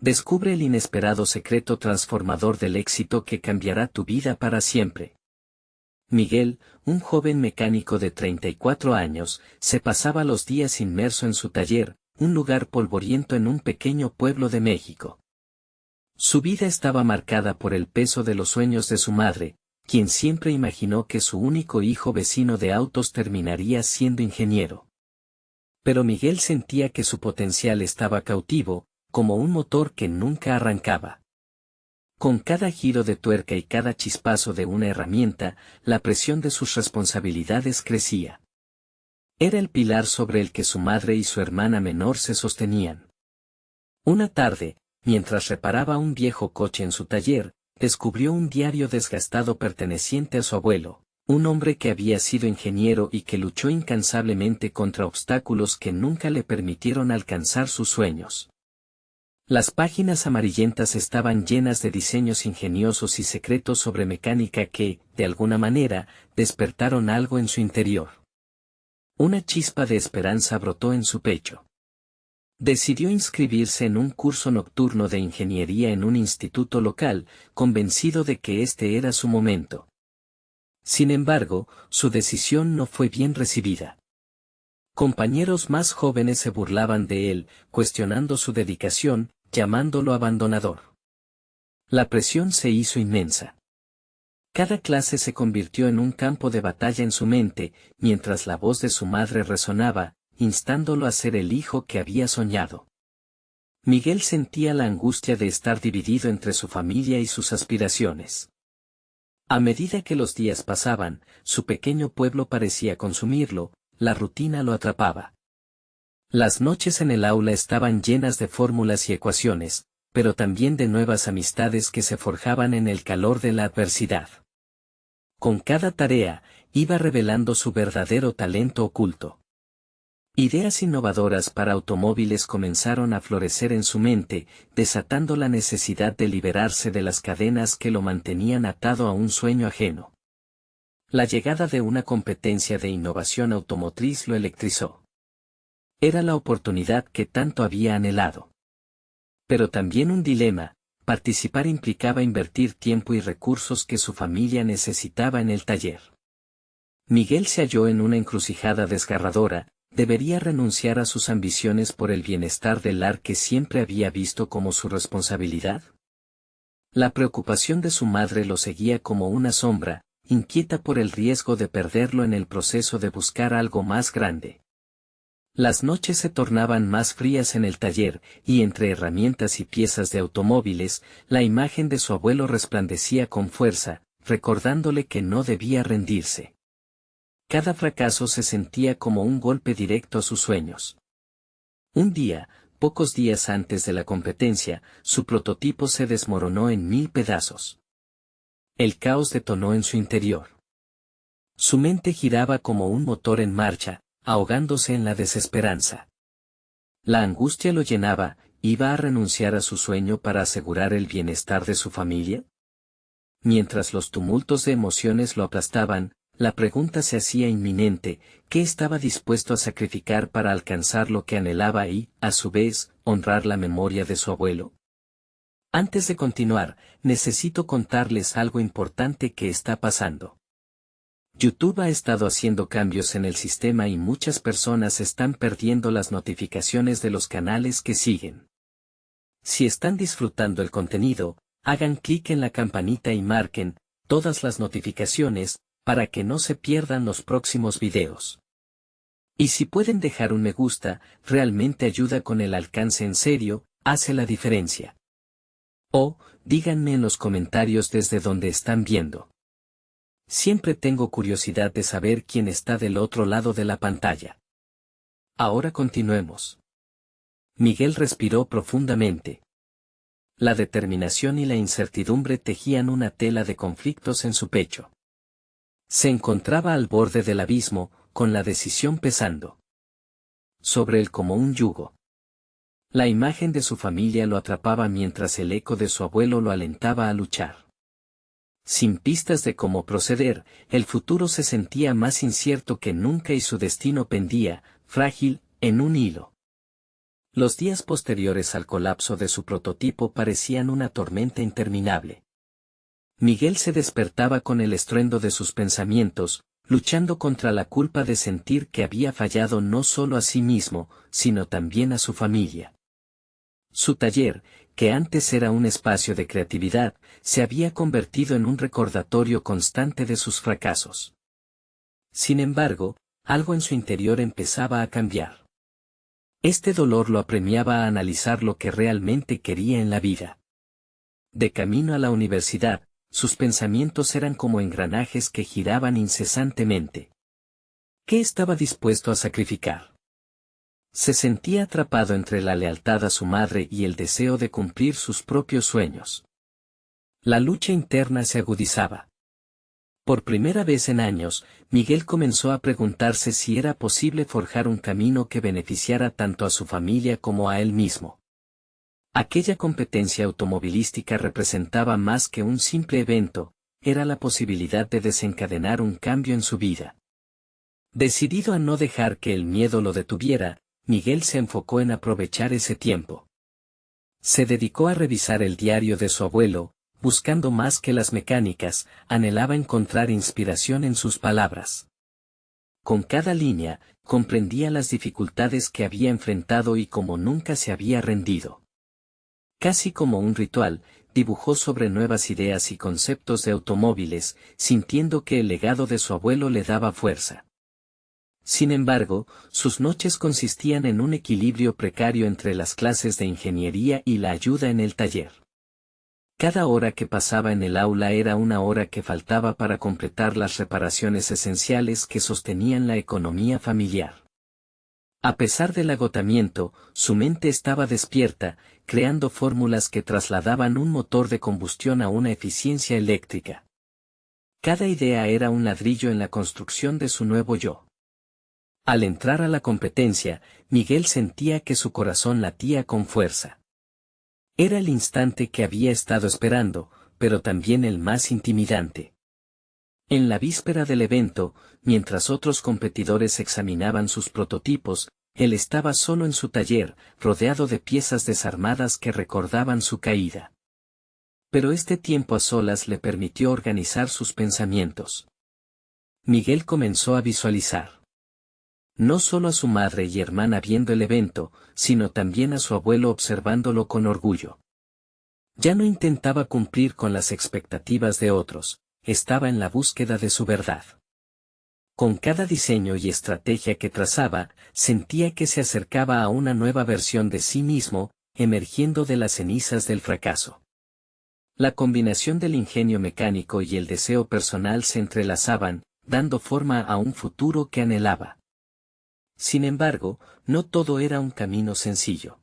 Descubre el inesperado secreto transformador del éxito que cambiará tu vida para siempre. Miguel, un joven mecánico de 34 años, se pasaba los días inmerso en su taller, un lugar polvoriento en un pequeño pueblo de México. Su vida estaba marcada por el peso de los sueños de su madre, quien siempre imaginó que su único hijo vecino de autos terminaría siendo ingeniero. Pero Miguel sentía que su potencial estaba cautivo, como un motor que nunca arrancaba. Con cada giro de tuerca y cada chispazo de una herramienta, la presión de sus responsabilidades crecía. Era el pilar sobre el que su madre y su hermana menor se sostenían. Una tarde, mientras reparaba un viejo coche en su taller, descubrió un diario desgastado perteneciente a su abuelo, un hombre que había sido ingeniero y que luchó incansablemente contra obstáculos que nunca le permitieron alcanzar sus sueños. Las páginas amarillentas estaban llenas de diseños ingeniosos y secretos sobre mecánica que, de alguna manera, despertaron algo en su interior. Una chispa de esperanza brotó en su pecho. Decidió inscribirse en un curso nocturno de ingeniería en un instituto local, convencido de que este era su momento. Sin embargo, su decisión no fue bien recibida. Compañeros más jóvenes se burlaban de él, cuestionando su dedicación, llamándolo abandonador. La presión se hizo inmensa. Cada clase se convirtió en un campo de batalla en su mente, mientras la voz de su madre resonaba, instándolo a ser el hijo que había soñado. Miguel sentía la angustia de estar dividido entre su familia y sus aspiraciones. A medida que los días pasaban, su pequeño pueblo parecía consumirlo, la rutina lo atrapaba. Las noches en el aula estaban llenas de fórmulas y ecuaciones, pero también de nuevas amistades que se forjaban en el calor de la adversidad. Con cada tarea, iba revelando su verdadero talento oculto. Ideas innovadoras para automóviles comenzaron a florecer en su mente, desatando la necesidad de liberarse de las cadenas que lo mantenían atado a un sueño ajeno. La llegada de una competencia de innovación automotriz lo electrizó. Era la oportunidad que tanto había anhelado. Pero también un dilema: participar implicaba invertir tiempo y recursos que su familia necesitaba en el taller. Miguel se halló en una encrucijada desgarradora: ¿debería renunciar a sus ambiciones por el bienestar del lar que siempre había visto como su responsabilidad? La preocupación de su madre lo seguía como una sombra, inquieta por el riesgo de perderlo en el proceso de buscar algo más grande. Las noches se tornaban más frías en el taller, y entre herramientas y piezas de automóviles, la imagen de su abuelo resplandecía con fuerza, recordándole que no debía rendirse. Cada fracaso se sentía como un golpe directo a sus sueños. Un día, pocos días antes de la competencia, su prototipo se desmoronó en 1000 pedazos. El caos detonó en su interior. Su mente giraba como un motor en marcha, ahogándose en la desesperanza. La angustia lo llenaba: ¿iba a renunciar a su sueño para asegurar el bienestar de su familia? Mientras los tumultos de emociones lo aplastaban, la pregunta se hacía inminente: ¿qué estaba dispuesto a sacrificar para alcanzar lo que anhelaba y, a su vez, honrar la memoria de su abuelo? Antes de continuar, necesito contarles algo importante que está pasando. YouTube ha estado haciendo cambios en el sistema y muchas personas están perdiendo las notificaciones de los canales que siguen. Si están disfrutando el contenido, hagan clic en la campanita y marquen todas las notificaciones, para que no se pierdan los próximos videos. Y si pueden dejar un me gusta, realmente ayuda con el alcance en serio, hace la diferencia. O, díganme en los comentarios desde donde están viendo. Siempre tengo curiosidad de saber quién está del otro lado de la pantalla. Ahora continuemos. Miguel respiró profundamente. La determinación y la incertidumbre tejían una tela de conflictos en su pecho. Se encontraba al borde del abismo, con la decisión pesando sobre él como un yugo. La imagen de su familia lo atrapaba mientras el eco de su abuelo lo alentaba a luchar. Sin pistas de cómo proceder, el futuro se sentía más incierto que nunca y su destino pendía, frágil, en un hilo. Los días posteriores al colapso de su prototipo parecían una tormenta interminable. Miguel se despertaba con el estruendo de sus pensamientos, luchando contra la culpa de sentir que había fallado no solo a sí mismo, sino también a su familia. Su taller, que antes era un espacio de creatividad, se había convertido en un recordatorio constante de sus fracasos. Sin embargo, algo en su interior empezaba a cambiar. Este dolor lo apremiaba a analizar lo que realmente quería en la vida. De camino a la universidad, sus pensamientos eran como engranajes que giraban incesantemente. ¿Qué estaba dispuesto a sacrificar? Se sentía atrapado entre la lealtad a su madre y el deseo de cumplir sus propios sueños. La lucha interna se agudizaba. Por primera vez en años, Miguel comenzó a preguntarse si era posible forjar un camino que beneficiara tanto a su familia como a él mismo. Aquella competencia automovilística representaba más que un simple evento, era la posibilidad de desencadenar un cambio en su vida. Decidido a no dejar que el miedo lo detuviera, Miguel se enfocó en aprovechar ese tiempo. Se dedicó a revisar el diario de su abuelo, buscando más que las mecánicas, anhelaba encontrar inspiración en sus palabras. Con cada línea, comprendía las dificultades que había enfrentado y como nunca se había rendido. Casi como un ritual, dibujó sobre nuevas ideas y conceptos de automóviles, sintiendo que el legado de su abuelo le daba fuerza. Sin embargo, sus noches consistían en un equilibrio precario entre las clases de ingeniería y la ayuda en el taller. Cada hora que pasaba en el aula era una hora que faltaba para completar las reparaciones esenciales que sostenían la economía familiar. A pesar del agotamiento, su mente estaba despierta, creando fórmulas que trasladaban un motor de combustión a una eficiencia eléctrica. Cada idea era un ladrillo en la construcción de su nuevo yo. Al entrar a la competencia, Miguel sentía que su corazón latía con fuerza. Era el instante que había estado esperando, pero también el más intimidante. En la víspera del evento, mientras otros competidores examinaban sus prototipos, él estaba solo en su taller, rodeado de piezas desarmadas que recordaban su caída. Pero este tiempo a solas le permitió organizar sus pensamientos. Miguel comenzó a visualizar. No solo a su madre y hermana viendo el evento, sino también a su abuelo observándolo con orgullo. Ya no intentaba cumplir con las expectativas de otros, estaba en la búsqueda de su verdad. Con cada diseño y estrategia que trazaba, sentía que se acercaba a una nueva versión de sí mismo, emergiendo de las cenizas del fracaso. La combinación del ingenio mecánico y el deseo personal se entrelazaban, dando forma a un futuro que anhelaba. Sin embargo, no todo era un camino sencillo.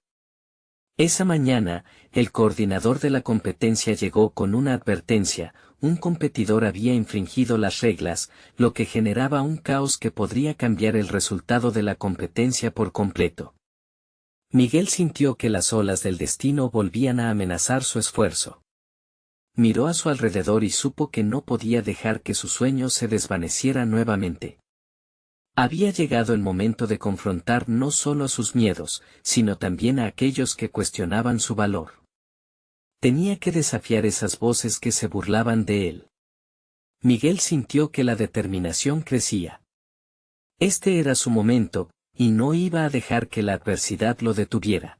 Esa mañana, el coordinador de la competencia llegó con una advertencia: un competidor había infringido las reglas, lo que generaba un caos que podría cambiar el resultado de la competencia por completo. Miguel sintió que las olas del destino volvían a amenazar su esfuerzo. Miró a su alrededor y supo que no podía dejar que su sueño se desvaneciera nuevamente. Había llegado el momento de confrontar no solo a sus miedos, sino también a aquellos que cuestionaban su valor. Tenía que desafiar esas voces que se burlaban de él. Miguel sintió que la determinación crecía. Este era su momento, y no iba a dejar que la adversidad lo detuviera.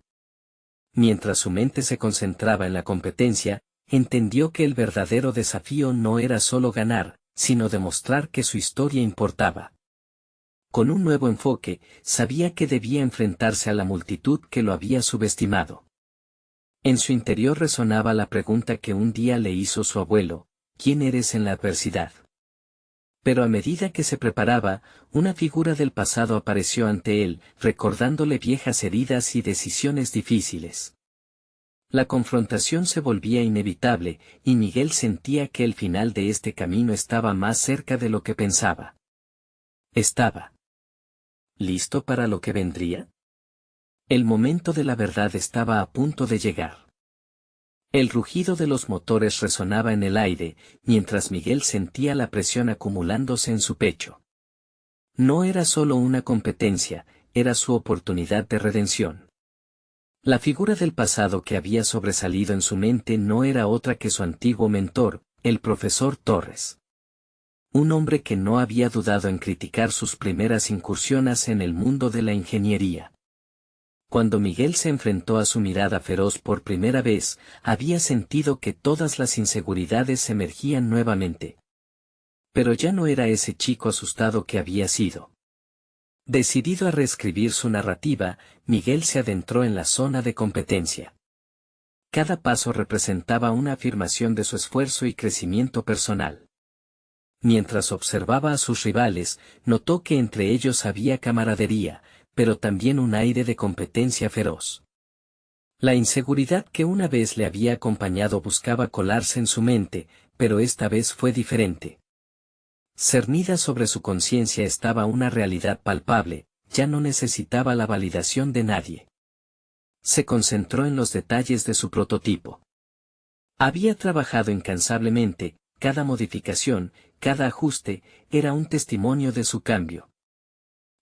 Mientras su mente se concentraba en la competencia, entendió que el verdadero desafío no era solo ganar, sino demostrar que su historia importaba. Con un nuevo enfoque, sabía que debía enfrentarse a la multitud que lo había subestimado. En su interior resonaba la pregunta que un día le hizo su abuelo: ¿quién eres en la adversidad? Pero a medida que se preparaba, una figura del pasado apareció ante él, recordándole viejas heridas y decisiones difíciles. La confrontación se volvía inevitable, y Miguel sentía que el final de este camino estaba más cerca de lo que pensaba. Estaba ¿listo para lo que vendría? El momento de la verdad estaba a punto de llegar. El rugido de los motores resonaba en el aire, mientras Miguel sentía la presión acumulándose en su pecho. No era solo una competencia, era su oportunidad de redención. La figura del pasado que había sobresalido en su mente no era otra que su antiguo mentor, el profesor Torres. Un hombre que no había dudado en criticar sus primeras incursiones en el mundo de la ingeniería. Cuando Miguel se enfrentó a su mirada feroz por primera vez, había sentido que todas las inseguridades emergían nuevamente. Pero ya no era ese chico asustado que había sido. Decidido a reescribir su narrativa, Miguel se adentró en la zona de competencia. Cada paso representaba una afirmación de su esfuerzo y crecimiento personal. Mientras observaba a sus rivales, notó que entre ellos había camaradería, pero también un aire de competencia feroz. La inseguridad que una vez le había acompañado buscaba colarse en su mente, pero esta vez fue diferente. Cernida sobre su conciencia estaba una realidad palpable, ya no necesitaba la validación de nadie. Se concentró en los detalles de su prototipo. Había trabajado incansablemente, cada modificación, cada ajuste, era un testimonio de su cambio.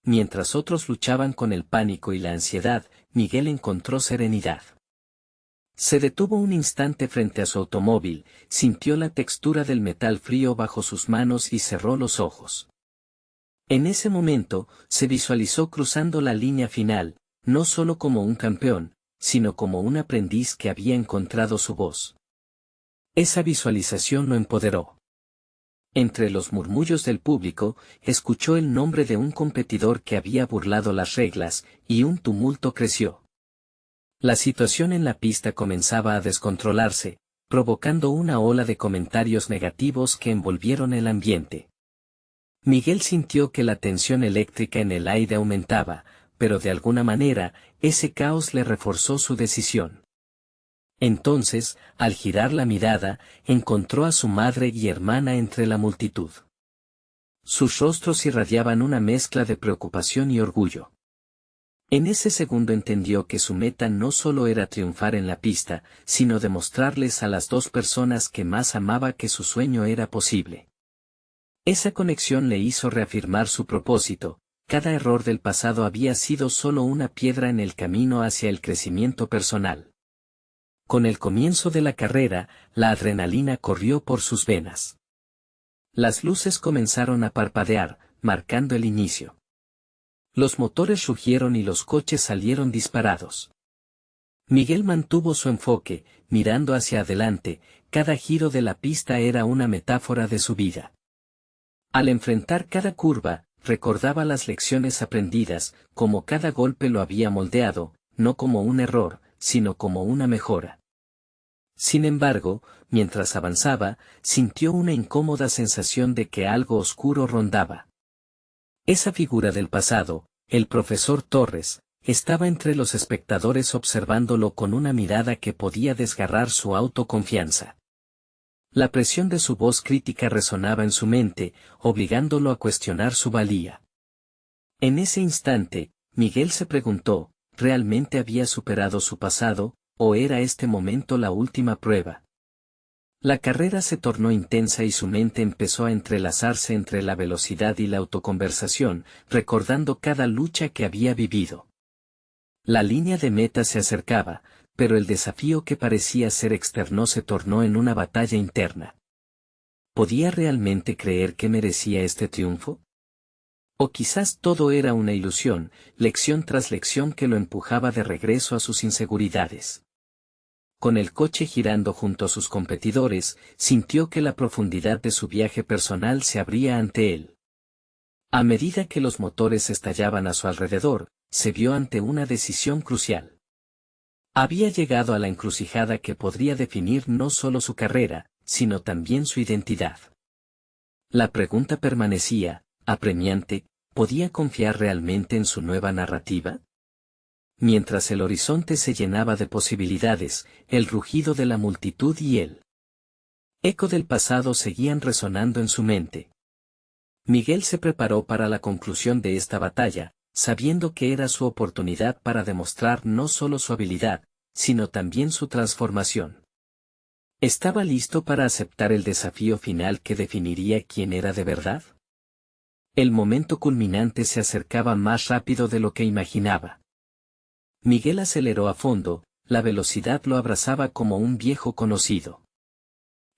Mientras otros luchaban con el pánico y la ansiedad, Miguel encontró serenidad. Se detuvo un instante frente a su automóvil, sintió la textura del metal frío bajo sus manos y cerró los ojos. En ese momento, se visualizó cruzando la línea final, no solo como un campeón, sino como un aprendiz que había encontrado su voz. Esa visualización lo empoderó. Entre los murmullos del público, escuchó el nombre de un competidor que había burlado las reglas, y un tumulto creció. La situación en la pista comenzaba a descontrolarse, provocando una ola de comentarios negativos que envolvieron el ambiente. Miguel sintió que la tensión eléctrica en el aire aumentaba, pero de alguna manera, ese caos le reforzó su decisión. Entonces, al girar la mirada, encontró a su madre y hermana entre la multitud. Sus rostros irradiaban una mezcla de preocupación y orgullo. En ese segundo entendió que su meta no solo era triunfar en la pista, sino demostrarles a las dos personas que más amaba que su sueño era posible. Esa conexión le hizo reafirmar su propósito, cada error del pasado había sido solo una piedra en el camino hacia el crecimiento personal. Con el comienzo de la carrera, la adrenalina corrió por sus venas. Las luces comenzaron a parpadear, marcando el inicio. Los motores rugieron y los coches salieron disparados. Miguel mantuvo su enfoque, mirando hacia adelante, cada giro de la pista era una metáfora de su vida. Al enfrentar cada curva, recordaba las lecciones aprendidas, como cada golpe lo había moldeado, no como un error, sino como una mejora. Sin embargo, mientras avanzaba, sintió una incómoda sensación de que algo oscuro rondaba. Esa figura del pasado, el profesor Torres, estaba entre los espectadores observándolo con una mirada que podía desgarrar su autoconfianza. La presión de su voz crítica resonaba en su mente, obligándolo a cuestionar su valía. En ese instante, Miguel se preguntó, ¿realmente había superado su pasado, o era este momento la última prueba? La carrera se tornó intensa y su mente empezó a entrelazarse entre la velocidad y la autoconversación, recordando cada lucha que había vivido. La línea de meta se acercaba, pero el desafío que parecía ser externo se tornó en una batalla interna. ¿Podía realmente creer que merecía este triunfo? O quizás todo era una ilusión, lección tras lección que lo empujaba de regreso a sus inseguridades. Con el coche girando junto a sus competidores, sintió que la profundidad de su viaje personal se abría ante él. A medida que los motores estallaban a su alrededor, se vio ante una decisión crucial. Había llegado a la encrucijada que podría definir no solo su carrera, sino también su identidad. La pregunta permanecía, apremiante, ¿podía confiar realmente en su nueva narrativa? Mientras el horizonte se llenaba de posibilidades, el rugido de la multitud y el eco del pasado seguían resonando en su mente. Miguel se preparó para la conclusión de esta batalla, sabiendo que era su oportunidad para demostrar no solo su habilidad, sino también su transformación. ¿Estaba listo para aceptar el desafío final que definiría quién era de verdad? El momento culminante se acercaba más rápido de lo que imaginaba. Miguel aceleró a fondo, la velocidad lo abrazaba como un viejo conocido.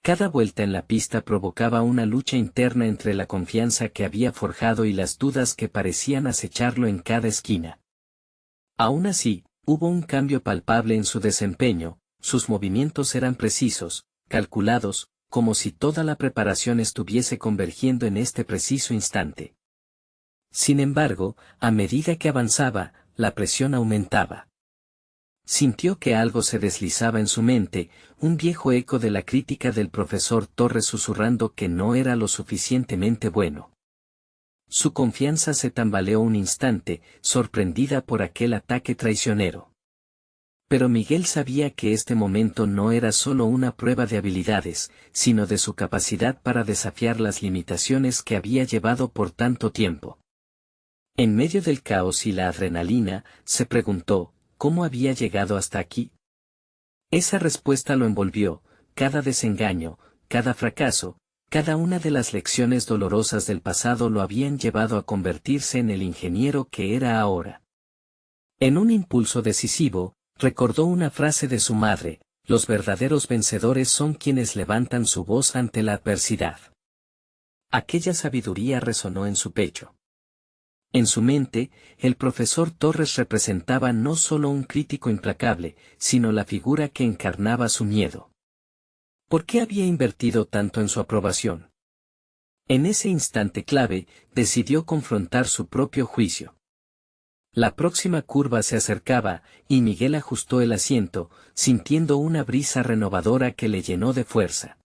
Cada vuelta en la pista provocaba una lucha interna entre la confianza que había forjado y las dudas que parecían acecharlo en cada esquina. Aún así, hubo un cambio palpable en su desempeño, sus movimientos eran precisos, calculados, como si toda la preparación estuviese convergiendo en este preciso instante. Sin embargo, a medida que avanzaba, la presión aumentaba. Sintió que algo se deslizaba en su mente, un viejo eco de la crítica del profesor Torres susurrando que no era lo suficientemente bueno. Su confianza se tambaleó un instante, sorprendida por aquel ataque traicionero. Pero Miguel sabía que este momento no era solo una prueba de habilidades, sino de su capacidad para desafiar las limitaciones que había llevado por tanto tiempo. En medio del caos y la adrenalina, se preguntó, ¿cómo había llegado hasta aquí? Esa respuesta lo envolvió, cada desengaño, cada fracaso, cada una de las lecciones dolorosas del pasado lo habían llevado a convertirse en el ingeniero que era ahora. En un impulso decisivo, recordó una frase de su madre, los verdaderos vencedores son quienes levantan su voz ante la adversidad. Aquella sabiduría resonó en su pecho. En su mente, el profesor Torres representaba no solo un crítico implacable, sino la figura que encarnaba su miedo. ¿Por qué había invertido tanto en su aprobación? En ese instante clave, decidió confrontar su propio juicio. La próxima curva se acercaba, y Miguel ajustó el asiento, sintiendo una brisa renovadora que le llenó de fuerza.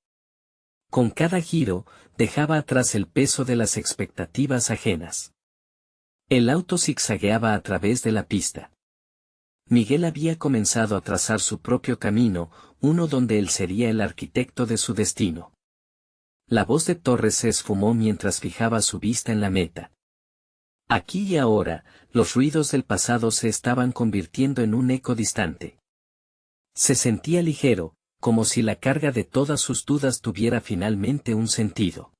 Con cada giro, dejaba atrás el peso de las expectativas ajenas. El auto zigzagueaba a través de la pista. Miguel había comenzado a trazar su propio camino, uno donde él sería el arquitecto de su destino. La voz de Torres se esfumó mientras fijaba su vista en la meta. Aquí y ahora, los ruidos del pasado se estaban convirtiendo en un eco distante. Se sentía ligero, como si la carga de todas sus dudas tuviera finalmente un sentido.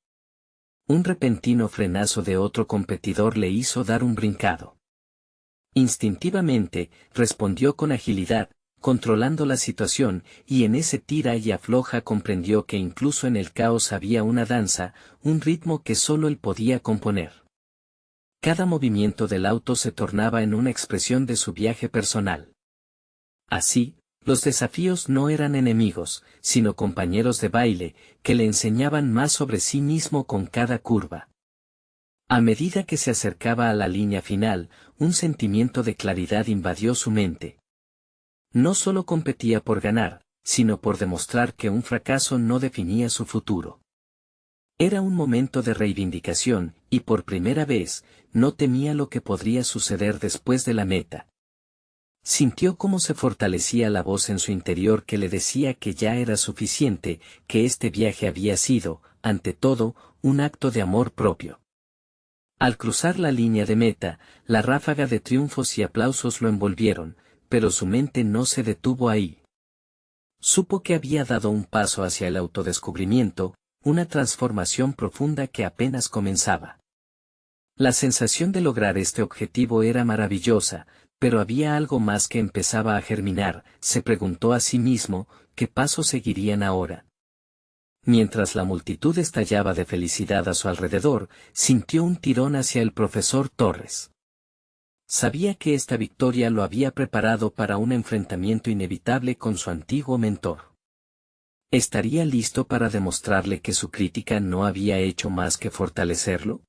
Un repentino frenazo de otro competidor le hizo dar un brincado. Instintivamente, respondió con agilidad, controlando la situación, y en ese tira y afloja comprendió que incluso en el caos había una danza, un ritmo que solo él podía componer. Cada movimiento del auto se tornaba en una expresión de su viaje personal. Así, los desafíos no eran enemigos, sino compañeros de baile, que le enseñaban más sobre sí mismo con cada curva. A medida que se acercaba a la línea final, un sentimiento de claridad invadió su mente. No solo competía por ganar, sino por demostrar que un fracaso no definía su futuro. Era un momento de reivindicación, y por primera vez, no temía lo que podría suceder después de la meta. Sintió cómo se fortalecía la voz en su interior que le decía que ya era suficiente, que este viaje había sido, ante todo, un acto de amor propio. Al cruzar la línea de meta, la ráfaga de triunfos y aplausos lo envolvieron, pero su mente no se detuvo ahí. Supo que había dado un paso hacia el autodescubrimiento, una transformación profunda que apenas comenzaba. La sensación de lograr este objetivo era maravillosa, pero había algo más que empezaba a germinar, se preguntó a sí mismo, ¿qué pasos seguirían ahora? Mientras la multitud estallaba de felicidad a su alrededor, sintió un tirón hacia el profesor Torres. Sabía que esta victoria lo había preparado para un enfrentamiento inevitable con su antiguo mentor. ¿Estaría listo para demostrarle que su crítica no había hecho más que fortalecerlo?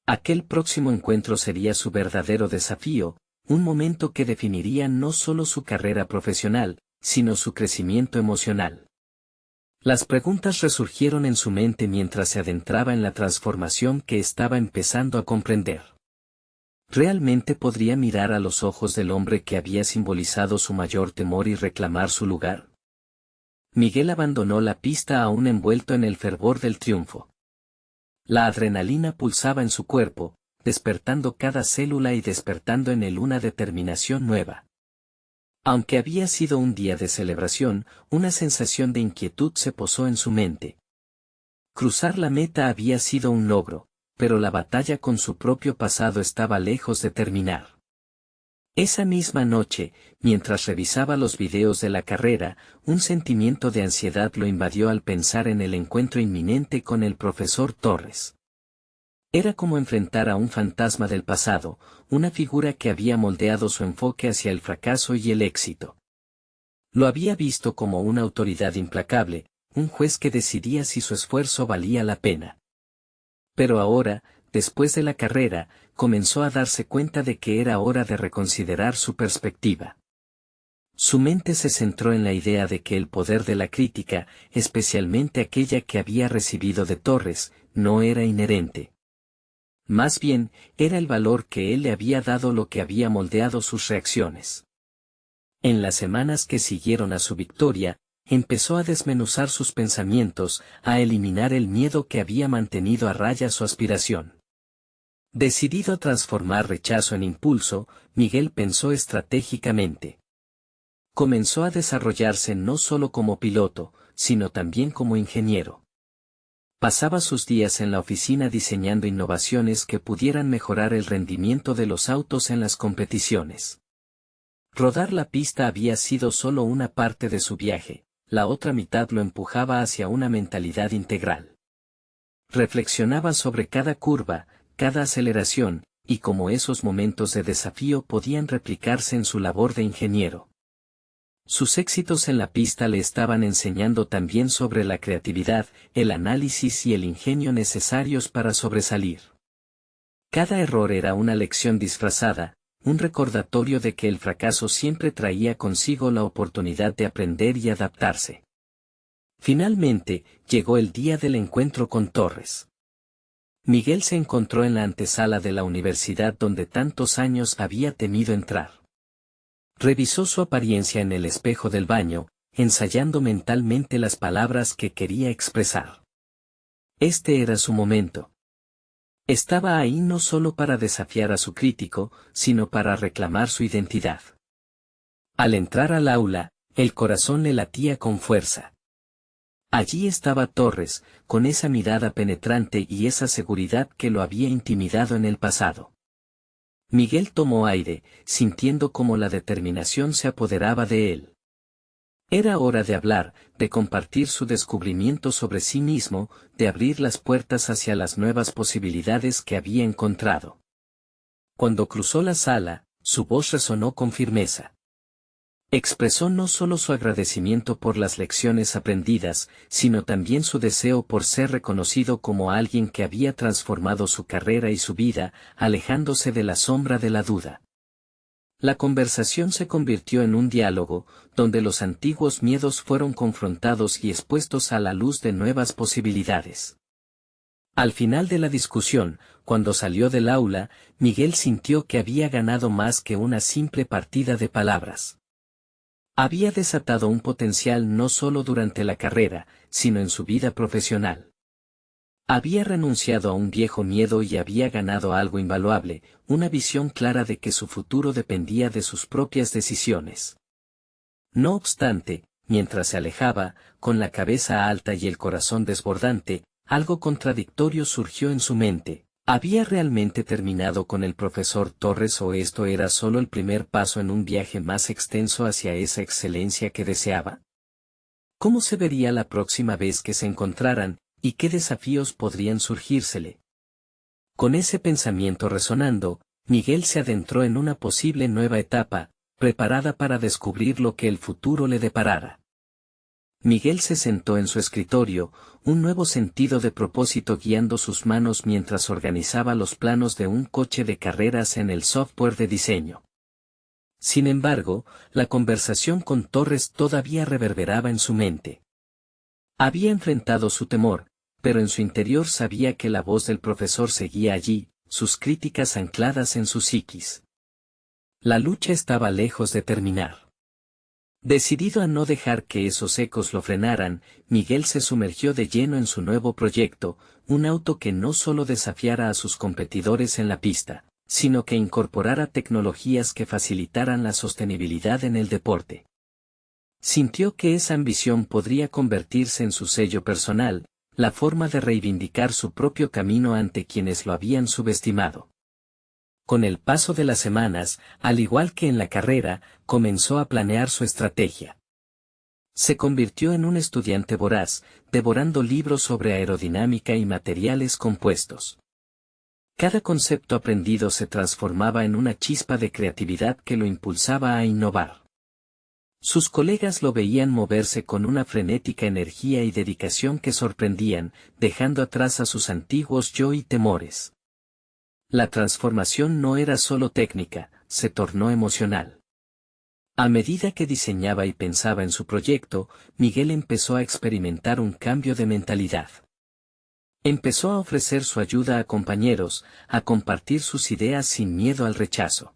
Aquel próximo encuentro sería su verdadero desafío, un momento que definiría no solo su carrera profesional, sino su crecimiento emocional. Las preguntas resurgieron en su mente mientras se adentraba en la transformación que estaba empezando a comprender. ¿Realmente podría mirar a los ojos del hombre que había simbolizado su mayor temor y reclamar su lugar? Miguel abandonó la pista aún envuelto en el fervor del triunfo. La adrenalina pulsaba en su cuerpo, despertando cada célula y despertando en él una determinación nueva. Aunque había sido un día de celebración, una sensación de inquietud se posó en su mente. Cruzar la meta había sido un logro, pero la batalla con su propio pasado estaba lejos de terminar. Esa misma noche, mientras revisaba los videos de la carrera, un sentimiento de ansiedad lo invadió al pensar en el encuentro inminente con el profesor Torres. Era como enfrentar a un fantasma del pasado, una figura que había moldeado su enfoque hacia el fracaso y el éxito. Lo había visto como una autoridad implacable, un juez que decidía si su esfuerzo valía la pena. Pero ahora, después de la carrera, comenzó a darse cuenta de que era hora de reconsiderar su perspectiva. Su mente se centró en la idea de que el poder de la crítica, especialmente aquella que había recibido de Torres, no era inherente. Más bien, era el valor que él le había dado lo que había moldeado sus reacciones. En las semanas que siguieron a su victoria, empezó a desmenuzar sus pensamientos, a eliminar el miedo que había mantenido a raya su aspiración. Decidido a transformar rechazo en impulso, Miguel pensó estratégicamente. Comenzó a desarrollarse no solo como piloto, sino también como ingeniero. Pasaba sus días en la oficina diseñando innovaciones que pudieran mejorar el rendimiento de los autos en las competiciones. Rodar la pista había sido solo una parte de su viaje, la otra mitad lo empujaba hacia una mentalidad integral. Reflexionaba sobre cada curva, cada aceleración, y cómo esos momentos de desafío podían replicarse en su labor de ingeniero. Sus éxitos en la pista le estaban enseñando también sobre la creatividad, el análisis y el ingenio necesarios para sobresalir. Cada error era una lección disfrazada, un recordatorio de que el fracaso siempre traía consigo la oportunidad de aprender y adaptarse. Finalmente, llegó el día del encuentro con Torres. Miguel se encontró en la antesala de la universidad donde tantos años había temido entrar. Revisó su apariencia en el espejo del baño, ensayando mentalmente las palabras que quería expresar. Este era su momento. Estaba ahí no solo para desafiar a su crítico, sino para reclamar su identidad. Al entrar al aula, el corazón le latía con fuerza. Allí estaba Torres, con esa mirada penetrante y esa seguridad que lo había intimidado en el pasado. Miguel tomó aire, sintiendo cómo la determinación se apoderaba de él. Era hora de hablar, de compartir su descubrimiento sobre sí mismo, de abrir las puertas hacia las nuevas posibilidades que había encontrado. Cuando cruzó la sala, su voz resonó con firmeza. Expresó no solo su agradecimiento por las lecciones aprendidas, sino también su deseo por ser reconocido como alguien que había transformado su carrera y su vida, alejándose de la sombra de la duda. La conversación se convirtió en un diálogo, donde los antiguos miedos fueron confrontados y expuestos a la luz de nuevas posibilidades. Al final de la discusión, cuando salió del aula, Miguel sintió que había ganado más que una simple partida de palabras. Había desatado un potencial no solo durante la carrera, sino en su vida profesional. Había renunciado a un viejo miedo y había ganado algo invaluable, una visión clara de que su futuro dependía de sus propias decisiones. No obstante, mientras se alejaba, con la cabeza alta y el corazón desbordante, algo contradictorio surgió en su mente. ¿Había realmente terminado con el profesor Torres o esto era solo el primer paso en un viaje más extenso hacia esa excelencia que deseaba? ¿Cómo se vería la próxima vez que se encontraran, y qué desafíos podrían surgírsele? Con ese pensamiento resonando, Miguel se adentró en una posible nueva etapa, preparada para descubrir lo que el futuro le deparara. Miguel se sentó en su escritorio, un nuevo sentido de propósito guiando sus manos mientras organizaba los planos de un coche de carreras en el software de diseño. Sin embargo, la conversación con Torres todavía reverberaba en su mente. Había enfrentado su temor, pero en su interior sabía que la voz del profesor seguía allí, sus críticas ancladas en su psiquis. La lucha estaba lejos de terminar. Decidido a no dejar que esos ecos lo frenaran, Miguel se sumergió de lleno en su nuevo proyecto, un auto que no solo desafiara a sus competidores en la pista, sino que incorporara tecnologías que facilitaran la sostenibilidad en el deporte. Sintió que esa ambición podría convertirse en su sello personal, la forma de reivindicar su propio camino ante quienes lo habían subestimado. Con el paso de las semanas, al igual que en la carrera, comenzó a planear su estrategia. Se convirtió en un estudiante voraz, devorando libros sobre aerodinámica y materiales compuestos. Cada concepto aprendido se transformaba en una chispa de creatividad que lo impulsaba a innovar. Sus colegas lo veían moverse con una frenética energía y dedicación que sorprendían, dejando atrás a sus antiguos yo y temores. La transformación no era solo técnica, se tornó emocional. A medida que diseñaba y pensaba en su proyecto, Miguel empezó a experimentar un cambio de mentalidad. Empezó a ofrecer su ayuda a compañeros, a compartir sus ideas sin miedo al rechazo.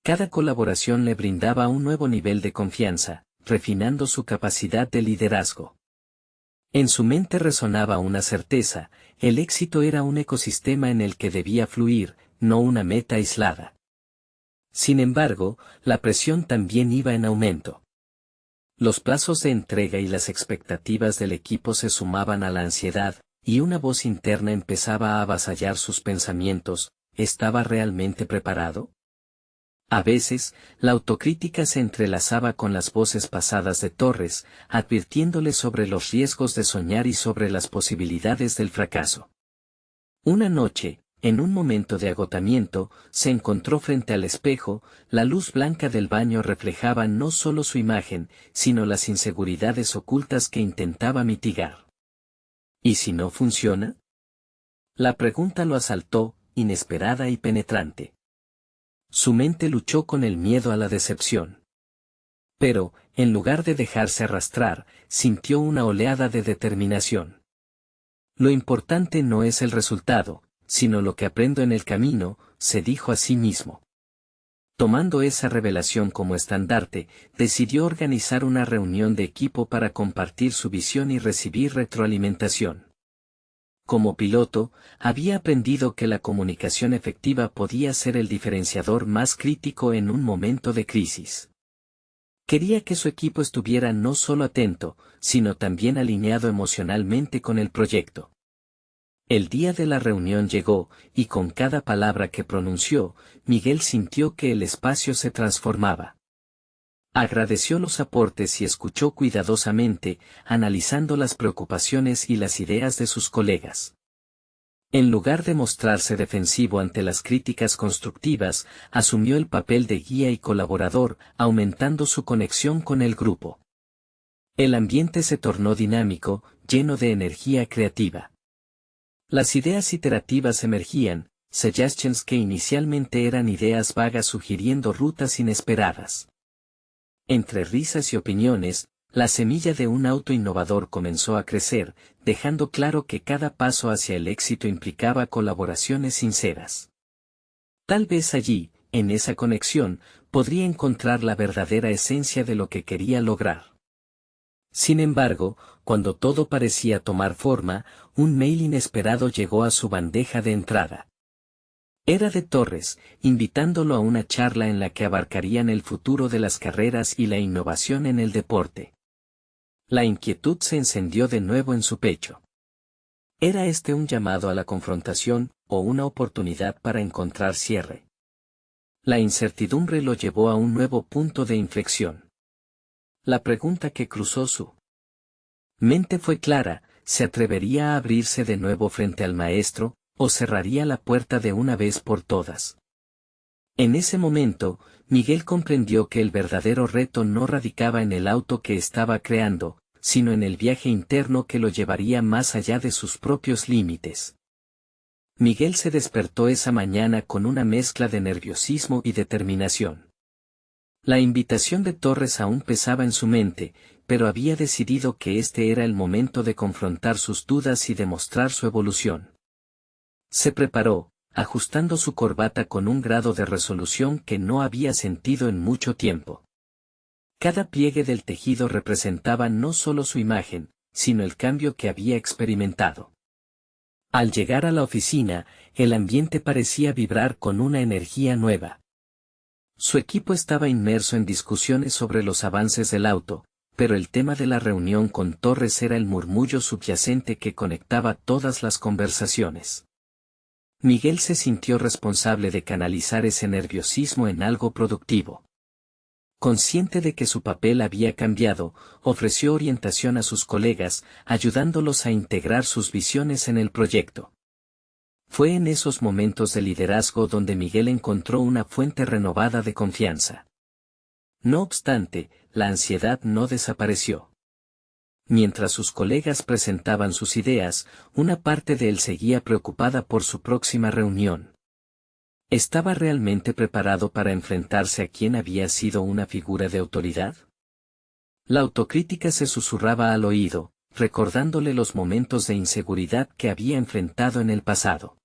Cada colaboración le brindaba un nuevo nivel de confianza, refinando su capacidad de liderazgo. En su mente resonaba una certeza: el éxito era un ecosistema en el que debía fluir, no una meta aislada. Sin embargo, la presión también iba en aumento. Los plazos de entrega y las expectativas del equipo se sumaban a la ansiedad, y una voz interna empezaba a avasallar sus pensamientos: ¿estaba realmente preparado? A veces, la autocrítica se entrelazaba con las voces pasadas de Torres, advirtiéndole sobre los riesgos de soñar y sobre las posibilidades del fracaso. Una noche, en un momento de agotamiento, se encontró frente al espejo. La luz blanca del baño reflejaba no solo su imagen, sino las inseguridades ocultas que intentaba mitigar. ¿Y si no funciona? La pregunta lo asaltó, inesperada y penetrante. Su mente luchó con el miedo a la decepción. Pero, en lugar de dejarse arrastrar, sintió una oleada de determinación. Lo importante no es el resultado, sino lo que aprendo en el camino, se dijo a sí mismo. Tomando esa revelación como estandarte, decidió organizar una reunión de equipo para compartir su visión y recibir retroalimentación. Como piloto, había aprendido que la comunicación efectiva podía ser el diferenciador más crítico en un momento de crisis. Quería que su equipo estuviera no solo atento, sino también alineado emocionalmente con el proyecto. El día de la reunión llegó, y con cada palabra que pronunció, Miguel sintió que el espacio se transformaba. Agradeció los aportes y escuchó cuidadosamente, analizando las preocupaciones y las ideas de sus colegas. En lugar de mostrarse defensivo ante las críticas constructivas, asumió el papel de guía y colaborador, aumentando su conexión con el grupo. El ambiente se tornó dinámico, lleno de energía creativa. Las ideas iterativas emergían, suggestions que inicialmente eran ideas vagas sugiriendo rutas inesperadas. Entre risas y opiniones, la semilla de un auto innovador comenzó a crecer, dejando claro que cada paso hacia el éxito implicaba colaboraciones sinceras. Tal vez allí, en esa conexión, podría encontrar la verdadera esencia de lo que quería lograr. Sin embargo, cuando todo parecía tomar forma, un mail inesperado llegó a su bandeja de entrada. Era de Torres, invitándolo a una charla en la que abarcarían el futuro de las carreras y la innovación en el deporte. La inquietud se encendió de nuevo en su pecho. ¿Era este un llamado a la confrontación, o una oportunidad para encontrar cierre? La incertidumbre lo llevó a un nuevo punto de inflexión. La pregunta que cruzó su mente fue clara: ¿se atrevería a abrirse de nuevo frente al maestro, o cerraría la puerta de una vez por todas? En ese momento, Miguel comprendió que el verdadero reto no radicaba en el auto que estaba creando, sino en el viaje interno que lo llevaría más allá de sus propios límites. Miguel se despertó esa mañana con una mezcla de nerviosismo y determinación. La invitación de Torres aún pesaba en su mente, pero había decidido que este era el momento de confrontar sus dudas y demostrar su evolución. Se preparó, ajustando su corbata con un grado de resolución que no había sentido en mucho tiempo. Cada pliegue del tejido representaba no solo su imagen, sino el cambio que había experimentado. Al llegar a la oficina, el ambiente parecía vibrar con una energía nueva. Su equipo estaba inmerso en discusiones sobre los avances del auto, pero el tema de la reunión con Torres era el murmullo subyacente que conectaba todas las conversaciones. Miguel se sintió responsable de canalizar ese nerviosismo en algo productivo. Consciente de que su papel había cambiado, ofreció orientación a sus colegas, ayudándolos a integrar sus visiones en el proyecto. Fue en esos momentos de liderazgo donde Miguel encontró una fuente renovada de confianza. No obstante, la ansiedad no desapareció. Mientras sus colegas presentaban sus ideas, una parte de él seguía preocupada por su próxima reunión. ¿Estaba realmente preparado para enfrentarse a quien había sido una figura de autoridad? La autocrítica se susurraba al oído, recordándole los momentos de inseguridad que había enfrentado en el pasado.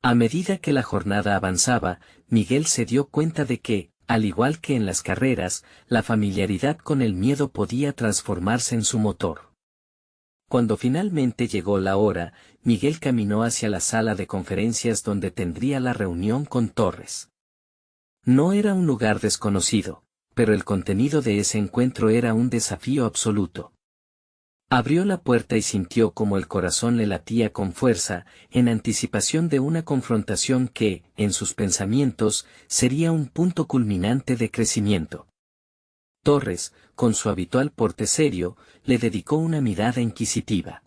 A medida que la jornada avanzaba, Miguel se dio cuenta de que, al igual que en las carreras, la familiaridad con el miedo podía transformarse en su motor. Cuando finalmente llegó la hora, Miguel caminó hacia la sala de conferencias donde tendría la reunión con Torres. No era un lugar desconocido, pero el contenido de ese encuentro era un desafío absoluto. Abrió la puerta y sintió como el corazón le latía con fuerza, en anticipación de una confrontación que, en sus pensamientos, sería un punto culminante de crecimiento. Torres, con su habitual porte serio, le dedicó una mirada inquisitiva.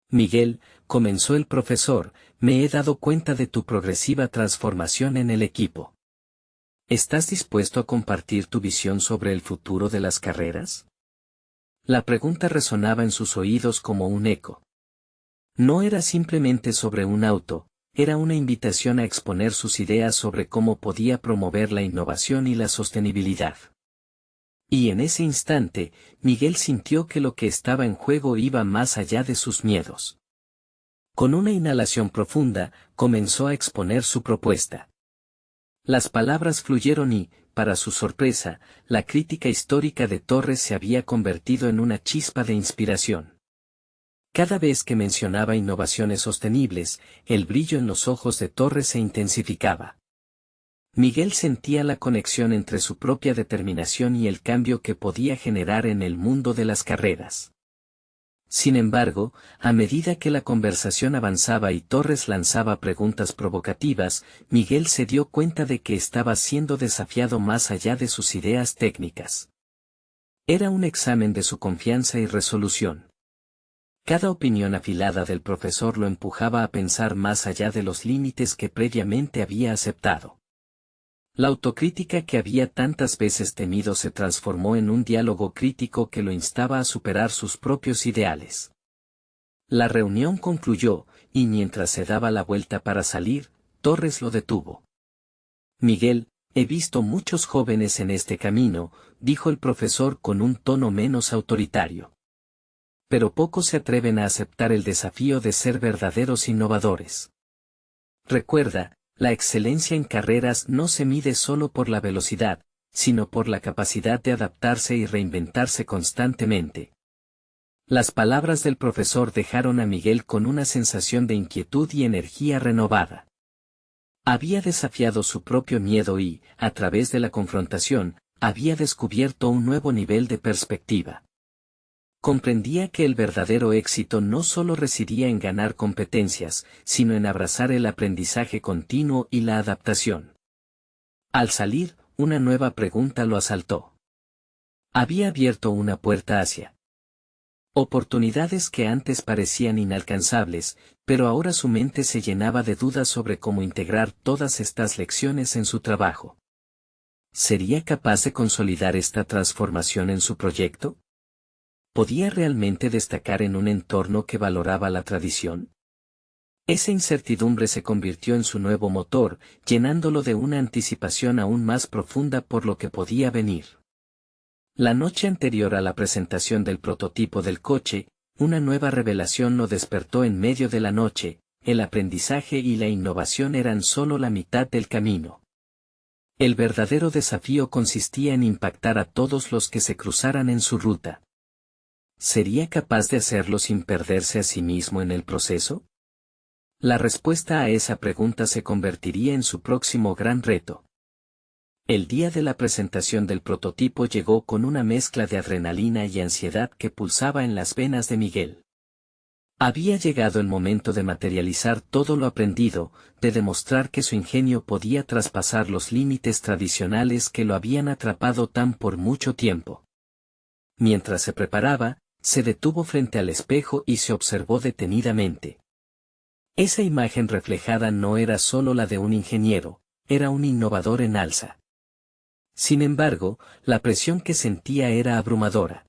Miguel, comenzó el profesor, me he dado cuenta de tu progresiva transformación en el equipo. ¿Estás dispuesto a compartir tu visión sobre el futuro de las carreras? La pregunta resonaba en sus oídos como un eco. No era simplemente sobre un auto, era una invitación a exponer sus ideas sobre cómo podía promover la innovación y la sostenibilidad. Y en ese instante, Miguel sintió que lo que estaba en juego iba más allá de sus miedos. Con una inhalación profunda, comenzó a exponer su propuesta. Las palabras fluyeron y, para su sorpresa, la crítica histórica de Torres se había convertido en una chispa de inspiración. Cada vez que mencionaba innovaciones sostenibles, el brillo en los ojos de Torres se intensificaba. Miguel sentía la conexión entre su propia determinación y el cambio que podía generar en el mundo de las carreras. Sin embargo, a medida que la conversación avanzaba y Torres lanzaba preguntas provocativas, Miguel se dio cuenta de que estaba siendo desafiado más allá de sus ideas técnicas. Era un examen de su confianza y resolución. Cada opinión afilada del profesor lo empujaba a pensar más allá de los límites que previamente había aceptado. La autocrítica que había tantas veces temido se transformó en un diálogo crítico que lo instaba a superar sus propios ideales. La reunión concluyó, y mientras se daba la vuelta para salir, Torres lo detuvo. Miguel, he visto muchos jóvenes en este camino, dijo el profesor con un tono menos autoritario. Pero pocos se atreven a aceptar el desafío de ser verdaderos innovadores. Recuerda, la excelencia en carreras no se mide solo por la velocidad, sino por la capacidad de adaptarse y reinventarse constantemente. Las palabras del profesor dejaron a Miguel con una sensación de inquietud y energía renovada. Había desafiado su propio miedo y, a través de la confrontación, había descubierto un nuevo nivel de perspectiva. Comprendía que el verdadero éxito no solo residía en ganar competencias, sino en abrazar el aprendizaje continuo y la adaptación. Al salir, una nueva pregunta lo asaltó. Había abierto una puerta hacia oportunidades que antes parecían inalcanzables, pero ahora su mente se llenaba de dudas sobre cómo integrar todas estas lecciones en su trabajo. ¿Sería capaz de consolidar esta transformación en su proyecto? ¿Podía realmente destacar en un entorno que valoraba la tradición? Esa incertidumbre se convirtió en su nuevo motor, llenándolo de una anticipación aún más profunda por lo que podía venir. La noche anterior a la presentación del prototipo del coche, una nueva revelación lo despertó en medio de la noche: el aprendizaje y la innovación eran solo la mitad del camino. El verdadero desafío consistía en impactar a todos los que se cruzaran en su ruta. ¿Sería capaz de hacerlo sin perderse a sí mismo en el proceso? La respuesta a esa pregunta se convertiría en su próximo gran reto. El día de la presentación del prototipo llegó con una mezcla de adrenalina y ansiedad que pulsaba en las venas de Miguel. Había llegado el momento de materializar todo lo aprendido, de demostrar que su ingenio podía traspasar los límites tradicionales que lo habían atrapado tan por mucho tiempo. Mientras se preparaba, se detuvo frente al espejo y se observó detenidamente. Esa imagen reflejada no era solo la de un ingeniero, era un innovador en alza. Sin embargo, la presión que sentía era abrumadora.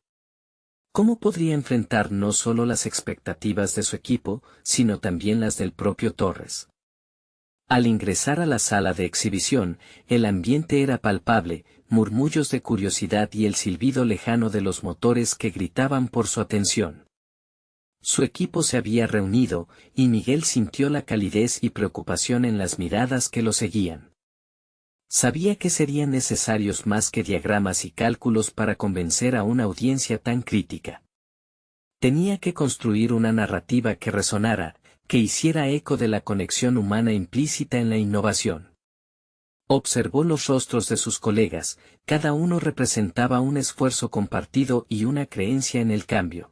¿Cómo podría enfrentar no solo las expectativas de su equipo, sino también las del propio Torres? Al ingresar a la sala de exhibición, el ambiente era palpable, murmullos de curiosidad y el silbido lejano de los motores que gritaban por su atención. Su equipo se había reunido, y Miguel sintió la calidez y preocupación en las miradas que lo seguían. Sabía que serían necesarios más que diagramas y cálculos para convencer a una audiencia tan crítica. Tenía que construir una narrativa que resonara, que hiciera eco de la conexión humana implícita en la innovación. Observó los rostros de sus colegas, cada uno representaba un esfuerzo compartido y una creencia en el cambio.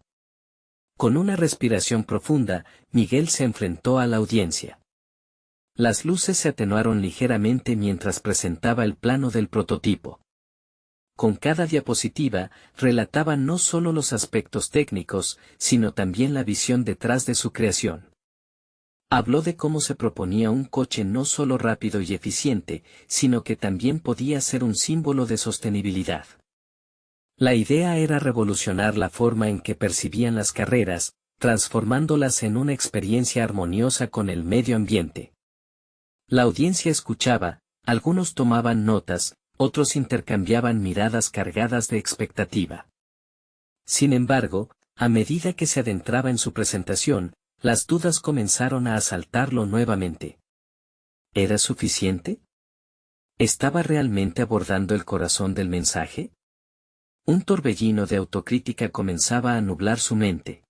Con una respiración profunda, Miguel se enfrentó a la audiencia. Las luces se atenuaron ligeramente mientras presentaba el plano del prototipo. Con cada diapositiva, relataba no solo los aspectos técnicos, sino también la visión detrás de su creación. Habló de cómo se proponía un coche no solo rápido y eficiente, sino que también podía ser un símbolo de sostenibilidad. La idea era revolucionar la forma en que percibían las carreras, transformándolas en una experiencia armoniosa con el medio ambiente. La audiencia escuchaba, algunos tomaban notas, otros intercambiaban miradas cargadas de expectativa. Sin embargo, a medida que se adentraba en su presentación, las dudas comenzaron a asaltarlo nuevamente. ¿Era suficiente? ¿Estaba realmente abordando el corazón del mensaje? Un torbellino de autocrítica comenzaba a nublar su mente.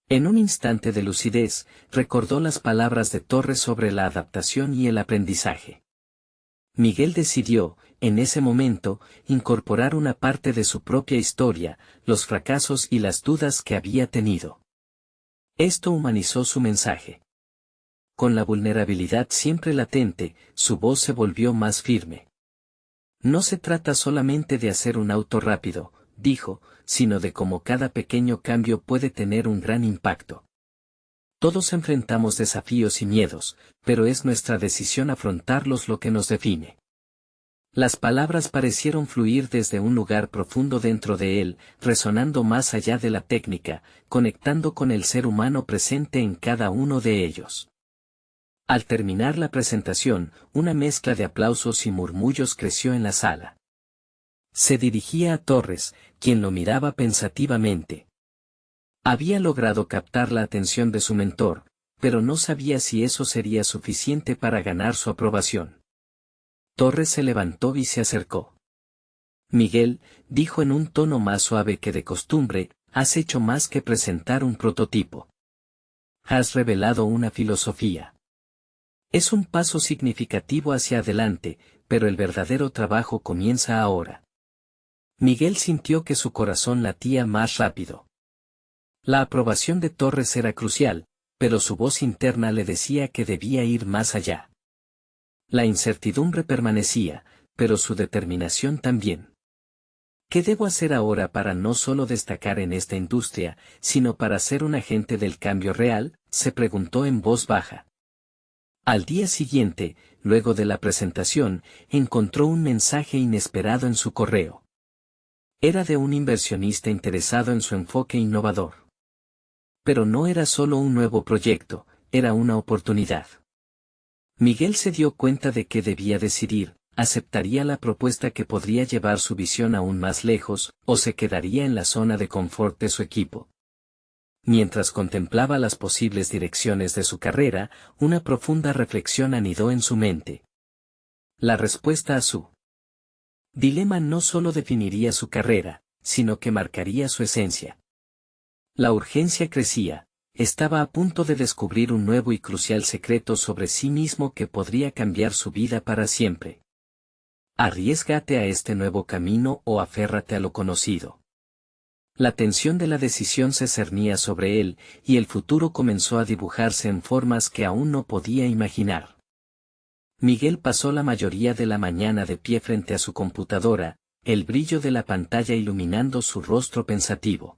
En un instante de lucidez, recordó las palabras de Torres sobre la adaptación y el aprendizaje. Miguel decidió, en ese momento, incorporar una parte de su propia historia, los fracasos y las dudas que había tenido. Esto humanizó su mensaje. Con la vulnerabilidad siempre latente, su voz se volvió más firme. No se trata solamente de hacer un auto rápido, dijo, sino de cómo cada pequeño cambio puede tener un gran impacto. Todos enfrentamos desafíos y miedos, pero es nuestra decisión afrontarlos lo que nos define. Las palabras parecieron fluir desde un lugar profundo dentro de él, resonando más allá de la técnica, conectando con el ser humano presente en cada uno de ellos. Al terminar la presentación, una mezcla de aplausos y murmullos creció en la sala. Se dirigía a Torres, quien lo miraba pensativamente. Había logrado captar la atención de su mentor, pero no sabía si eso sería suficiente para ganar su aprobación. Torres se levantó y se acercó. Miguel, dijo en un tono más suave que de costumbre, has hecho más que presentar un prototipo. Has revelado una filosofía. Es un paso significativo hacia adelante, pero el verdadero trabajo comienza ahora. Miguel sintió que su corazón latía más rápido. La aprobación de Torres era crucial, pero su voz interna le decía que debía ir más allá. La incertidumbre permanecía, pero su determinación también. ¿Qué debo hacer ahora para no solo destacar en esta industria, sino para ser un agente del cambio real?, se preguntó en voz baja. Al día siguiente, luego de la presentación, encontró un mensaje inesperado en su correo. Era de un inversionista interesado en su enfoque innovador. Pero no era solo un nuevo proyecto, era una oportunidad. Miguel se dio cuenta de que debía decidir, aceptaría la propuesta que podría llevar su visión aún más lejos, o se quedaría en la zona de confort de su equipo. Mientras contemplaba las posibles direcciones de su carrera, una profunda reflexión anidó en su mente. La respuesta a su dilema no solo definiría su carrera, sino que marcaría su esencia. La urgencia crecía, estaba a punto de descubrir un nuevo y crucial secreto sobre sí mismo que podría cambiar su vida para siempre. Arriésgate a este nuevo camino o aférrate a lo conocido. La tensión de la decisión se cernía sobre él, y el futuro comenzó a dibujarse en formas que aún no podía imaginar. Miguel pasó la mayoría de la mañana de pie frente a su computadora, el brillo de la pantalla iluminando su rostro pensativo.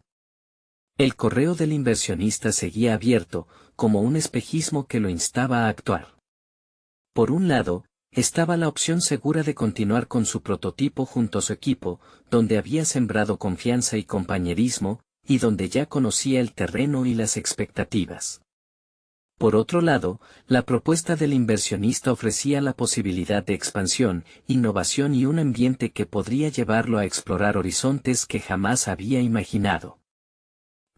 El correo del inversionista seguía abierto, como un espejismo que lo instaba a actuar. Por un lado, estaba la opción segura de continuar con su prototipo junto a su equipo, donde había sembrado confianza y compañerismo, y donde ya conocía el terreno y las expectativas. Por otro lado, la propuesta del inversionista ofrecía la posibilidad de expansión, innovación y un ambiente que podría llevarlo a explorar horizontes que jamás había imaginado.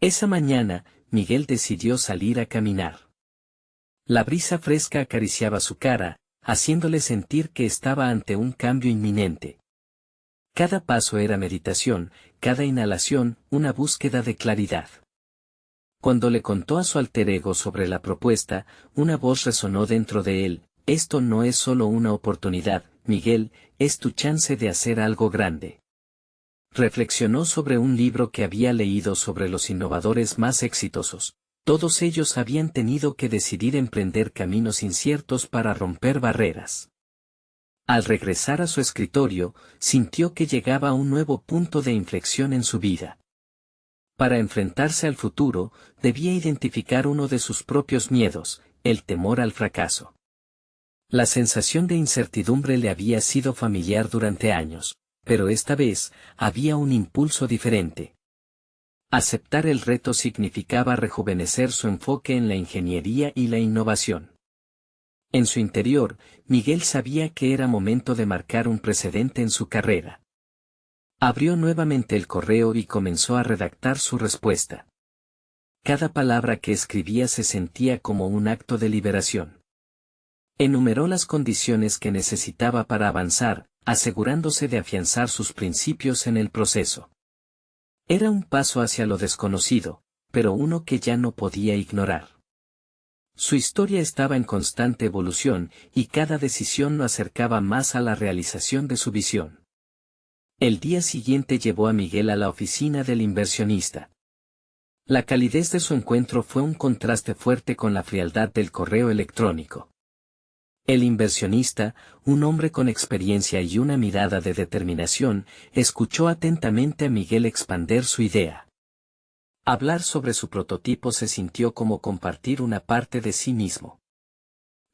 Esa mañana, Miguel decidió salir a caminar. La brisa fresca acariciaba su cara, haciéndole sentir que estaba ante un cambio inminente. Cada paso era meditación, cada inhalación, una búsqueda de claridad. Cuando le contó a su alter ego sobre la propuesta, una voz resonó dentro de él: esto no es solo una oportunidad, Miguel, es tu chance de hacer algo grande. Reflexionó sobre un libro que había leído sobre los innovadores más exitosos. Todos ellos habían tenido que decidir emprender caminos inciertos para romper barreras. Al regresar a su escritorio, sintió que llegaba a un nuevo punto de inflexión en su vida. Para enfrentarse al futuro, debía identificar uno de sus propios miedos, el temor al fracaso. La sensación de incertidumbre le había sido familiar durante años, pero esta vez, había un impulso diferente. Aceptar el reto significaba rejuvenecer su enfoque en la ingeniería y la innovación. En su interior, Miguel sabía que era momento de marcar un precedente en su carrera. Abrió nuevamente el correo y comenzó a redactar su respuesta. Cada palabra que escribía se sentía como un acto de liberación. Enumeró las condiciones que necesitaba para avanzar, asegurándose de afianzar sus principios en el proceso. Era un paso hacia lo desconocido, pero uno que ya no podía ignorar. Su historia estaba en constante evolución, y cada decisión lo acercaba más a la realización de su visión. El día siguiente llevó a Miguel a la oficina del inversionista. La calidez de su encuentro fue un contraste fuerte con la frialdad del correo electrónico. El inversionista, un hombre con experiencia y una mirada de determinación, escuchó atentamente a Miguel expander su idea. Hablar sobre su prototipo se sintió como compartir una parte de sí mismo.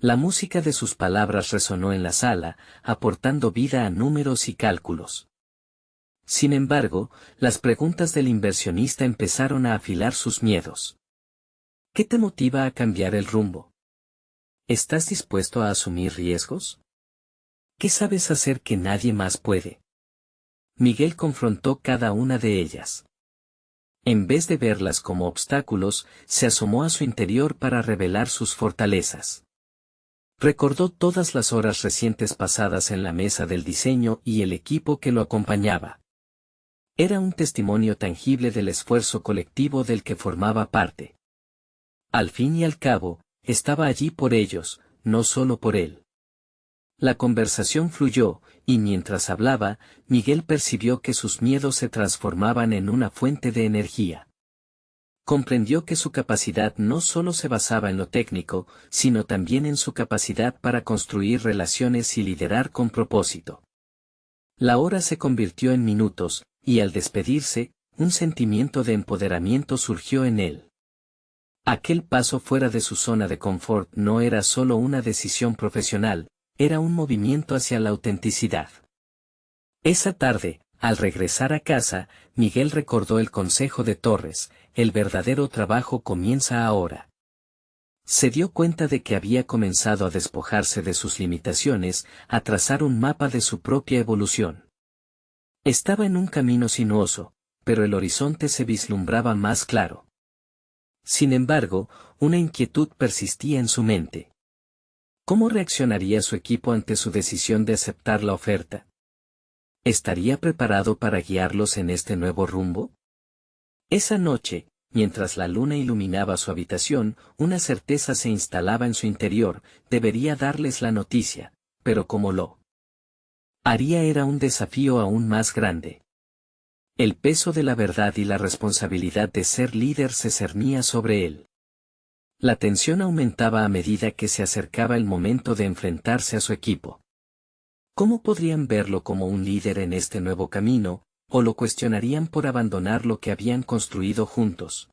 La música de sus palabras resonó en la sala, aportando vida a números y cálculos. Sin embargo, las preguntas del inversionista empezaron a afilar sus miedos. ¿Qué te motiva a cambiar el rumbo? ¿Estás dispuesto a asumir riesgos? ¿Qué sabes hacer que nadie más puede? Miguel confrontó cada una de ellas. En vez de verlas como obstáculos, se asomó a su interior para revelar sus fortalezas. Recordó todas las horas recientes pasadas en la mesa del diseño y el equipo que lo acompañaba. Era un testimonio tangible del esfuerzo colectivo del que formaba parte. Al fin y al cabo, estaba allí por ellos, no solo por él. La conversación fluyó, y mientras hablaba, Miguel percibió que sus miedos se transformaban en una fuente de energía. Comprendió que su capacidad no solo se basaba en lo técnico, sino también en su capacidad para construir relaciones y liderar con propósito. La hora se convirtió en minutos, y al despedirse, un sentimiento de empoderamiento surgió en él. Aquel paso fuera de su zona de confort no era solo una decisión profesional, era un movimiento hacia la autenticidad. Esa tarde, al regresar a casa, Miguel recordó el consejo de Torres: el verdadero trabajo comienza ahora. Se dio cuenta de que había comenzado a despojarse de sus limitaciones, a trazar un mapa de su propia evolución. Estaba en un camino sinuoso, pero el horizonte se vislumbraba más claro. Sin embargo, una inquietud persistía en su mente. ¿Cómo reaccionaría su equipo ante su decisión de aceptar la oferta? ¿Estaría preparado para guiarlos en este nuevo rumbo? Esa noche, mientras la luna iluminaba su habitación, una certeza se instalaba en su interior: debería darles la noticia, pero ¿cómo lo haría? Era un desafío aún más grande. El peso de la verdad y la responsabilidad de ser líder se cernía sobre él. La tensión aumentaba a medida que se acercaba el momento de enfrentarse a su equipo. ¿Cómo podrían verlo como un líder en este nuevo camino, o lo cuestionarían por abandonar lo que habían construido juntos?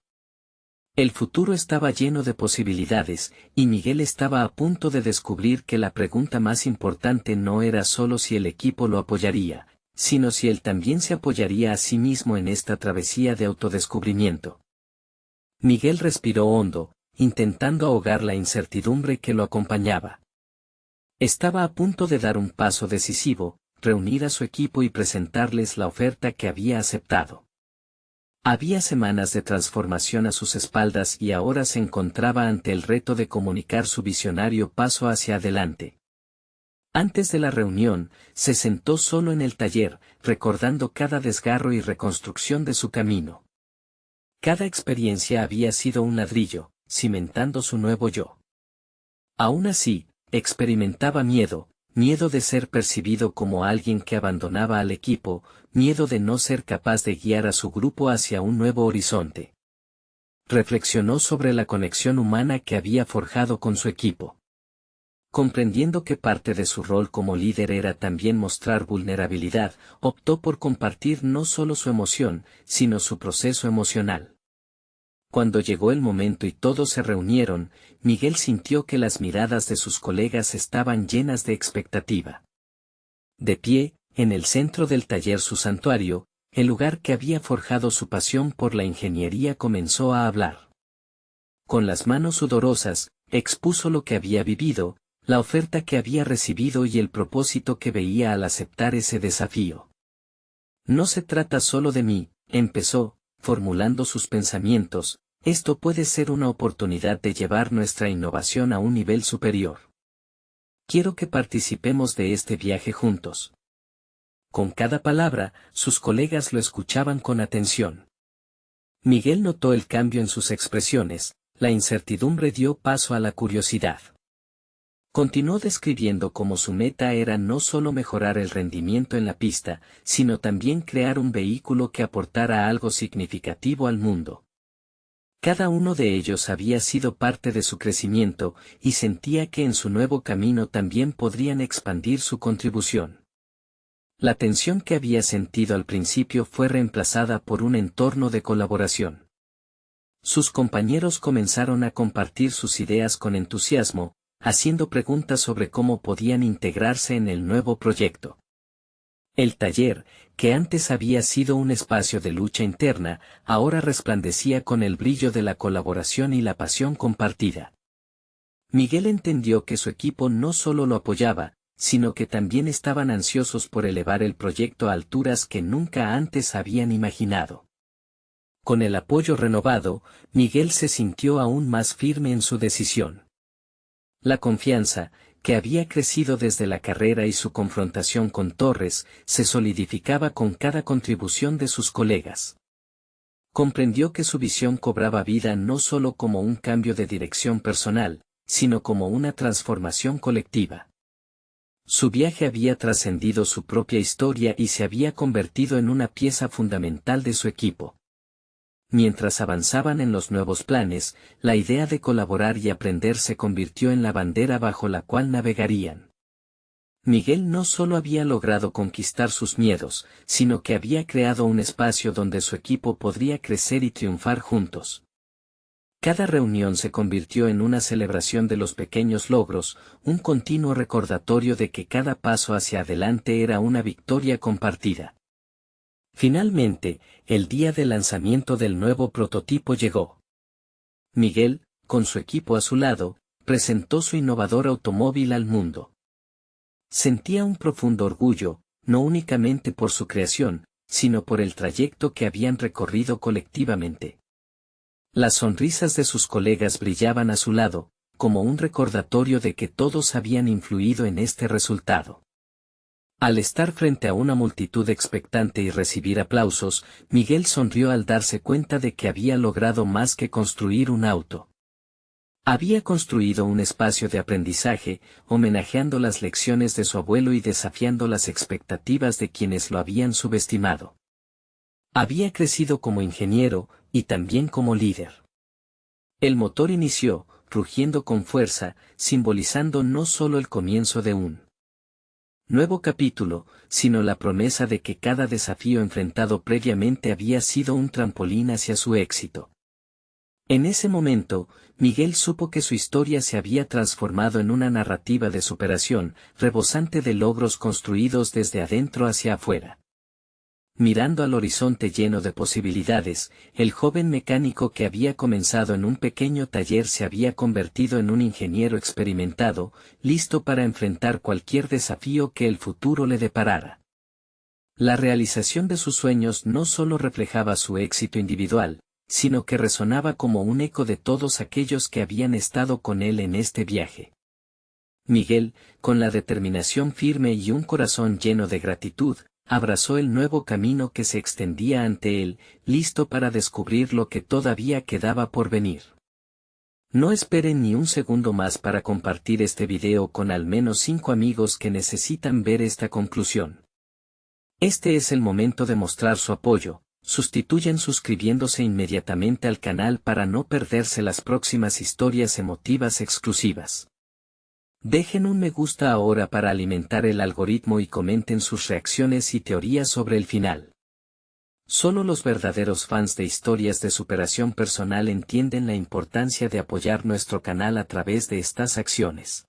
El futuro estaba lleno de posibilidades, y Miguel estaba a punto de descubrir que la pregunta más importante no era solo si el equipo lo apoyaría, sino si él también se apoyaría a sí mismo en esta travesía de autodescubrimiento. Miguel respiró hondo, intentando ahogar la incertidumbre que lo acompañaba. Estaba a punto de dar un paso decisivo, reunir a su equipo y presentarles la oferta que había aceptado. Había semanas de transformación a sus espaldas y ahora se encontraba ante el reto de comunicar su visionario paso hacia adelante. Antes de la reunión, se sentó solo en el taller, recordando cada desgarro y reconstrucción de su camino. Cada experiencia había sido un ladrillo, cimentando su nuevo yo. Aún así, experimentaba miedo de ser percibido como alguien que abandonaba al equipo, miedo de no ser capaz de guiar a su grupo hacia un nuevo horizonte. Reflexionó sobre la conexión humana que había forjado con su equipo. Comprendiendo que parte de su rol como líder era también mostrar vulnerabilidad, optó por compartir no solo su emoción, sino su proceso emocional. Cuando llegó el momento y todos se reunieron, Miguel sintió que las miradas de sus colegas estaban llenas de expectativa. De pie, en el centro del taller su santuario, el lugar que había forjado su pasión por la ingeniería comenzó a hablar. Con las manos sudorosas, expuso lo que había vivido, la oferta que había recibido y el propósito que veía al aceptar ese desafío. No se trata solo de mí, empezó, formulando sus pensamientos, esto puede ser una oportunidad de llevar nuestra innovación a un nivel superior. Quiero que participemos de este viaje juntos. Con cada palabra, sus colegas lo escuchaban con atención. Miguel notó el cambio en sus expresiones, la incertidumbre dio paso a la curiosidad. Continuó describiendo cómo su meta era no solo mejorar el rendimiento en la pista, sino también crear un vehículo que aportara algo significativo al mundo. Cada uno de ellos había sido parte de su crecimiento, y sentía que en su nuevo camino también podrían expandir su contribución. La tensión que había sentido al principio fue reemplazada por un entorno de colaboración. Sus compañeros comenzaron a compartir sus ideas con entusiasmo, haciendo preguntas sobre cómo podían integrarse en el nuevo proyecto. El taller, que antes había sido un espacio de lucha interna, ahora resplandecía con el brillo de la colaboración y la pasión compartida. Miguel entendió que su equipo no solo lo apoyaba, sino que también estaban ansiosos por elevar el proyecto a alturas que nunca antes habían imaginado. Con el apoyo renovado, Miguel se sintió aún más firme en su decisión. La confianza, que había crecido desde la carrera y su confrontación con Torres, se solidificaba con cada contribución de sus colegas. Comprendió que su visión cobraba vida no solo como un cambio de dirección personal, sino como una transformación colectiva. Su viaje había trascendido su propia historia y se había convertido en una pieza fundamental de su equipo. Mientras avanzaban en los nuevos planes, la idea de colaborar y aprender se convirtió en la bandera bajo la cual navegarían. Miguel no solo había logrado conquistar sus miedos, sino que había creado un espacio donde su equipo podría crecer y triunfar juntos. Cada reunión se convirtió en una celebración de los pequeños logros, un continuo recordatorio de que cada paso hacia adelante era una victoria compartida. Finalmente, el día del lanzamiento del nuevo prototipo llegó. Miguel, con su equipo a su lado, presentó su innovador automóvil al mundo. Sentía un profundo orgullo, no únicamente por su creación, sino por el trayecto que habían recorrido colectivamente. Las sonrisas de sus colegas brillaban a su lado, como un recordatorio de que todos habían influido en este resultado. Al estar frente a una multitud expectante y recibir aplausos, Miguel sonrió al darse cuenta de que había logrado más que construir un auto. Había construido un espacio de aprendizaje, homenajeando las lecciones de su abuelo y desafiando las expectativas de quienes lo habían subestimado. Había crecido como ingeniero, y también como líder. El motor inició, rugiendo con fuerza, simbolizando no solo el comienzo de un nuevo capítulo, sino la promesa de que cada desafío enfrentado previamente había sido un trampolín hacia su éxito. En ese momento, Miguel supo que su historia se había transformado en una narrativa de superación, rebosante de logros construidos desde adentro hacia afuera. Mirando al horizonte lleno de posibilidades, el joven mecánico que había comenzado en un pequeño taller se había convertido en un ingeniero experimentado, listo para enfrentar cualquier desafío que el futuro le deparara. La realización de sus sueños no solo reflejaba su éxito individual, sino que resonaba como un eco de todos aquellos que habían estado con él en este viaje. Miguel, con la determinación firme y un corazón lleno de gratitud, abrazó el nuevo camino que se extendía ante él, listo para descubrir lo que todavía quedaba por venir. No esperen ni un segundo más para compartir este video con al menos 5 amigos que necesitan ver esta conclusión. Este es el momento de mostrar su apoyo. Sustituyan suscribiéndose inmediatamente al canal para no perderse las próximas historias emotivas exclusivas. Dejen un me gusta ahora para alimentar el algoritmo y comenten sus reacciones y teorías sobre el final. Solo los verdaderos fans de historias de superación personal entienden la importancia de apoyar nuestro canal a través de estas acciones.